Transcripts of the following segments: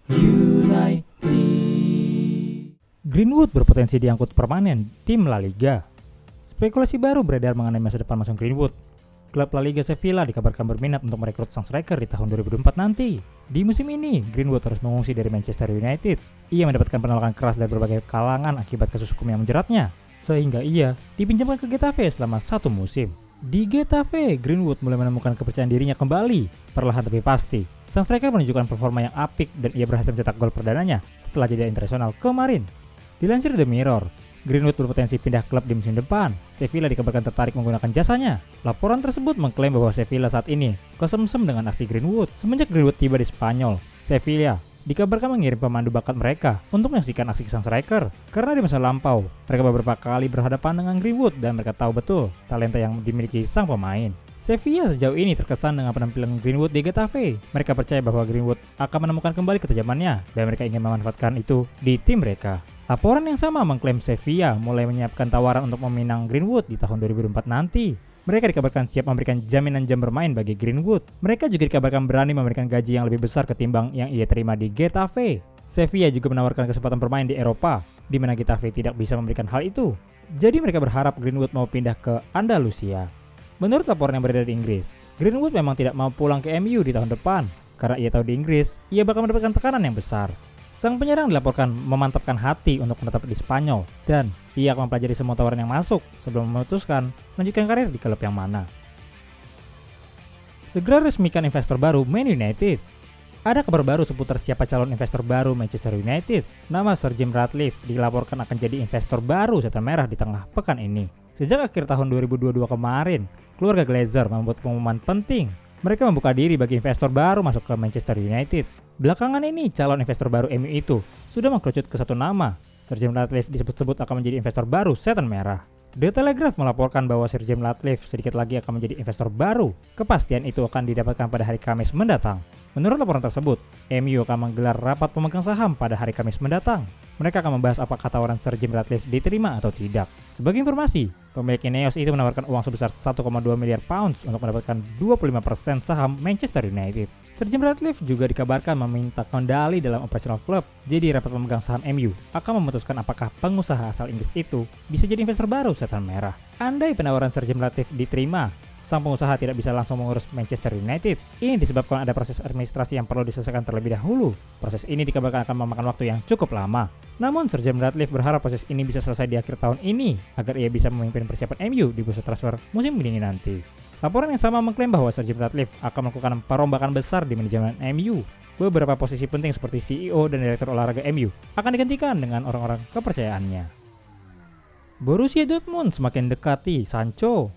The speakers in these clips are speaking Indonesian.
United. Greenwood berpotensi diangkut permanen tim La Liga. Spekulasi baru beredar mengenai masa depan Mason Greenwood. Klub La Liga Sevilla dikabarkan berminat untuk merekrut sang striker di tahun 2024 nanti. Di musim ini, Greenwood harus mengungsi dari Manchester United. Ia mendapatkan penolakan keras dari berbagai kalangan akibat kasus hukum yang menjeratnya, sehingga ia dipinjamkan ke Getafe selama 1 musim. Di Getafe, Greenwood mulai menemukan kepercayaan dirinya kembali, perlahan tapi pasti. Sang striker menunjukkan performa yang apik dan ia berhasil mencetak gol perdananya setelah jeda internasional kemarin. Dilansir The Mirror, Greenwood berpotensi pindah klub di musim depan. Sevilla dikabarkan tertarik menggunakan jasanya. Laporan tersebut mengklaim bahwa Sevilla saat ini kesemsem dengan aksi Greenwood. Semenjak Greenwood tiba di Spanyol, Sevilla dikabarkan mengirim pemandu bakat mereka untuk menyaksikan aksi sang striker. Karena di masa lampau, mereka beberapa kali berhadapan dengan Greenwood dan mereka tahu betul talenta yang dimiliki sang pemain. Sevilla sejauh ini terkesan dengan penampilan Greenwood di Getafe. Mereka percaya bahwa Greenwood akan menemukan kembali ketajamannya dan mereka ingin memanfaatkan itu di tim mereka. Laporan yang sama mengklaim Sevilla mulai menyiapkan tawaran untuk meminang Greenwood di tahun 2024 nanti. Mereka dikabarkan siap memberikan jaminan jam bermain bagi Greenwood. Mereka juga dikabarkan berani memberikan gaji yang lebih besar ketimbang yang ia terima di Getafe. Sevilla juga menawarkan kesempatan bermain di Eropa, di mana Getafe tidak bisa memberikan hal itu. Jadi mereka berharap Greenwood mau pindah ke Andalusia. Menurut laporan yang beredar di Inggris, Greenwood memang tidak mau pulang ke MU di tahun depan, karena ia tahu di Inggris, ia bakal mendapatkan tekanan yang besar. Sang penyerang dilaporkan memantapkan hati untuk menetap di Spanyol dan ia akan mempelajari semua tawaran yang masuk sebelum memutuskan melanjutkan karir di klub yang mana. Segera resmikan investor baru Man United. Ada kabar baru seputar siapa calon investor baru Manchester United. Nama Sir Jim Ratcliffe dilaporkan akan jadi investor baru setan merah di tengah pekan ini. Sejak akhir tahun 2022 kemarin, keluarga Glazer membuat pengumuman penting. Mereka membuka diri bagi investor baru masuk ke Manchester United. Belakangan ini, calon investor baru MU itu sudah mengkerucut ke satu nama. Sir Jim Ratcliffe disebut-sebut akan menjadi investor baru setan merah. The Telegraph melaporkan bahwa Sir Jim Ratcliffe sedikit lagi akan menjadi investor baru. Kepastian itu akan didapatkan pada hari Kamis mendatang. Menurut laporan tersebut, MU akan menggelar rapat pemegang saham pada hari Kamis mendatang. Mereka akan membahas apakah tawaran Sir Jim Ratcliffe diterima atau tidak. Sebagai informasi, pemilik Ineos itu menawarkan uang sebesar 1,2 miliar pounds untuk mendapatkan 25% saham Manchester United. Sir Jim Ratcliffe juga dikabarkan meminta kendali dalam operasional klub. Jadi rapat pemegang saham MU akan memutuskan apakah pengusaha asal Inggris itu bisa jadi investor baru setan merah. Andai penawaran Sir Jim Ratcliffe diterima, sang pengusaha tidak bisa langsung mengurus Manchester United. Ini disebabkan ada proses administrasi yang perlu diselesaikan terlebih dahulu. Proses ini dikabarkan akan memakan waktu yang cukup lama. Namun Sir Jim Ratcliffe berharap proses ini bisa selesai di akhir tahun ini agar ia bisa memimpin persiapan MU di bursa transfer musim dingin nanti. Laporan yang sama mengklaim bahwa Sir Jim Ratcliffe akan melakukan perombakan besar di manajemen MU. Beberapa posisi penting seperti CEO dan direktur olahraga MU akan digantikan dengan orang-orang kepercayaannya. Borussia Dortmund semakin dekati Sancho.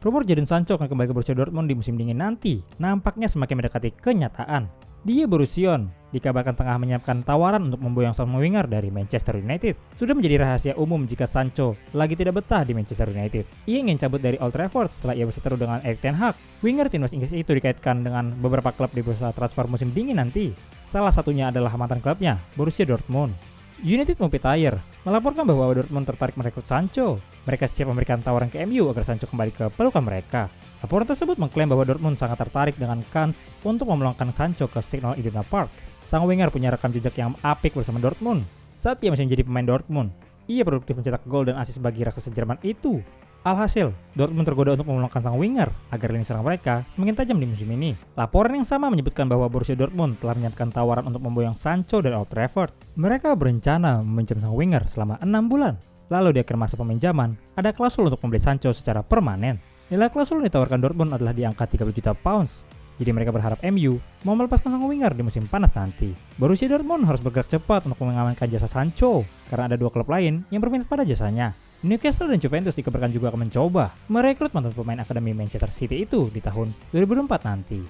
Rumor Jadon Sancho akan kembali ke Borussia Dortmund di musim dingin nanti nampaknya semakin mendekati kenyataan. Dia Borussia dikabarkan tengah menyiapkan tawaran untuk memboyong sang winger dari Manchester United. Sudah menjadi rahasia umum jika Sancho lagi tidak betah di Manchester United. Ia ingin cabut dari Old Trafford setelah ia berseteru dengan Erik ten Hag. Winger timnas Inggris itu dikaitkan dengan beberapa klub di bursa transfer musim dingin nanti. Salah satunya adalah mantan klubnya, Borussia Dortmund. United Mompetier melaporkan bahwa Dortmund tertarik merekrut Sancho. Mereka siap memberikan tawaran ke MU agar Sancho kembali ke pelukan mereka. Laporan tersebut mengklaim bahwa Dortmund sangat tertarik dengan kans untuk memulangkan Sancho ke Signal Iduna Park. Sang winger punya rekam jejak yang apik bersama Dortmund. Saat ia masih menjadi pemain Dortmund, ia produktif mencetak gol dan assist bagi raksasa Jerman itu. Alhasil, Dortmund tergoda untuk memulangkan sang winger agar lini serang mereka semakin tajam di musim ini. Laporan yang sama menyebutkan bahwa Borussia Dortmund telah menyiapkan tawaran untuk memboyong Sancho dari Old Trafford. Mereka berencana meminjam sang winger selama 6 bulan. Lalu di akhir masa peminjaman, ada klausul untuk membeli Sancho secara permanen. Nilai klausul yang ditawarkan Dortmund adalah di angka 30 juta pounds. Jadi mereka berharap MU mau melepaskan sang winger di musim panas nanti. Borussia Dortmund harus bergerak cepat untuk mengamankan jasa Sancho karena ada 2 klub lain yang berminat pada jasanya. Newcastle dan Juventus dikabarkan juga akan mencoba merekrut mantan pemain akademi Manchester City itu di tahun 2024 nanti.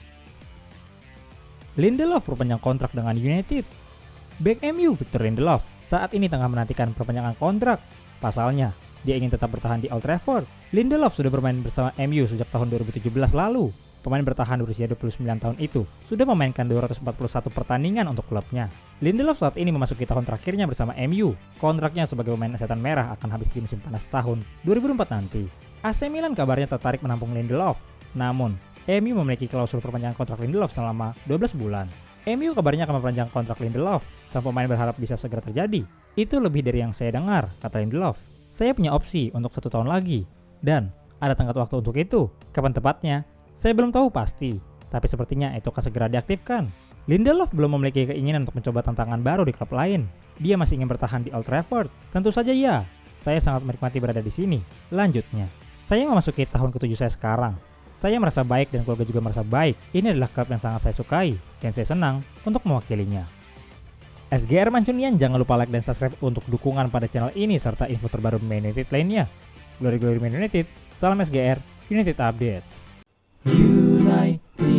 Lindelof perpanjang kontrak dengan United. Bek MU Victor Lindelof saat ini tengah menantikan perpanjangan kontrak. Pasalnya, dia ingin tetap bertahan di Old Trafford. Lindelof sudah bermain bersama MU sejak tahun 2017 lalu. Pemain bertahan berusia 29 tahun itu sudah memainkan 241 pertandingan untuk klubnya. Lindelof saat ini memasuki tahun terakhirnya bersama MU. Kontraknya sebagai pemain setan merah akan habis di musim panas tahun 2004 nanti. AC Milan kabarnya tertarik menampung Lindelof. Namun, MU memiliki klausul perpanjangan kontrak Lindelof selama 12 bulan. MU kabarnya akan memperpanjang kontrak Lindelof. Sang pemain berharap bisa segera terjadi. Itu lebih dari yang saya dengar, kata Lindelof. Saya punya opsi untuk 1 tahun lagi. Dan ada tenggat waktu untuk itu. Kapan tepatnya? Saya belum tahu pasti. Tapi sepertinya itu akan segera diaktifkan. Lindelof belum memiliki keinginan untuk mencoba tantangan baru di klub lain. Dia masih ingin bertahan di Old Trafford. Tentu saja ya. Saya sangat menikmati berada di sini. Lanjutnya, saya memasuki tahun ke-7 saya sekarang. Saya merasa baik dan keluarga juga merasa baik. Ini adalah klub yang sangat saya sukai dan saya senang untuk mewakilinya. SGR Mancunian, jangan lupa like dan subscribe untuk dukungan pada channel ini serta info terbaru Man United lainnya. Glory Glory Man United, salam SGR, United Updates. United.